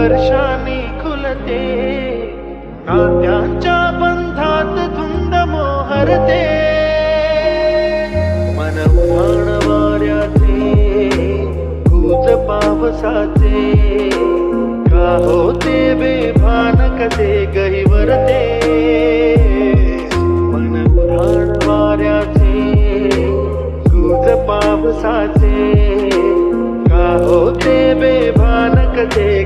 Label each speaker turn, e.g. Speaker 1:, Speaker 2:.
Speaker 1: वर्षांनी खुलते, नात्यांच्या बंधात धुंद मोहरते. मन उधाण वाऱ्याचे, गुज पावसाचे, का होते बेभान कसे गहिवरते. मन उधाण वाऱ्याचे, गुज पावसाचे, का होते बेभान कसे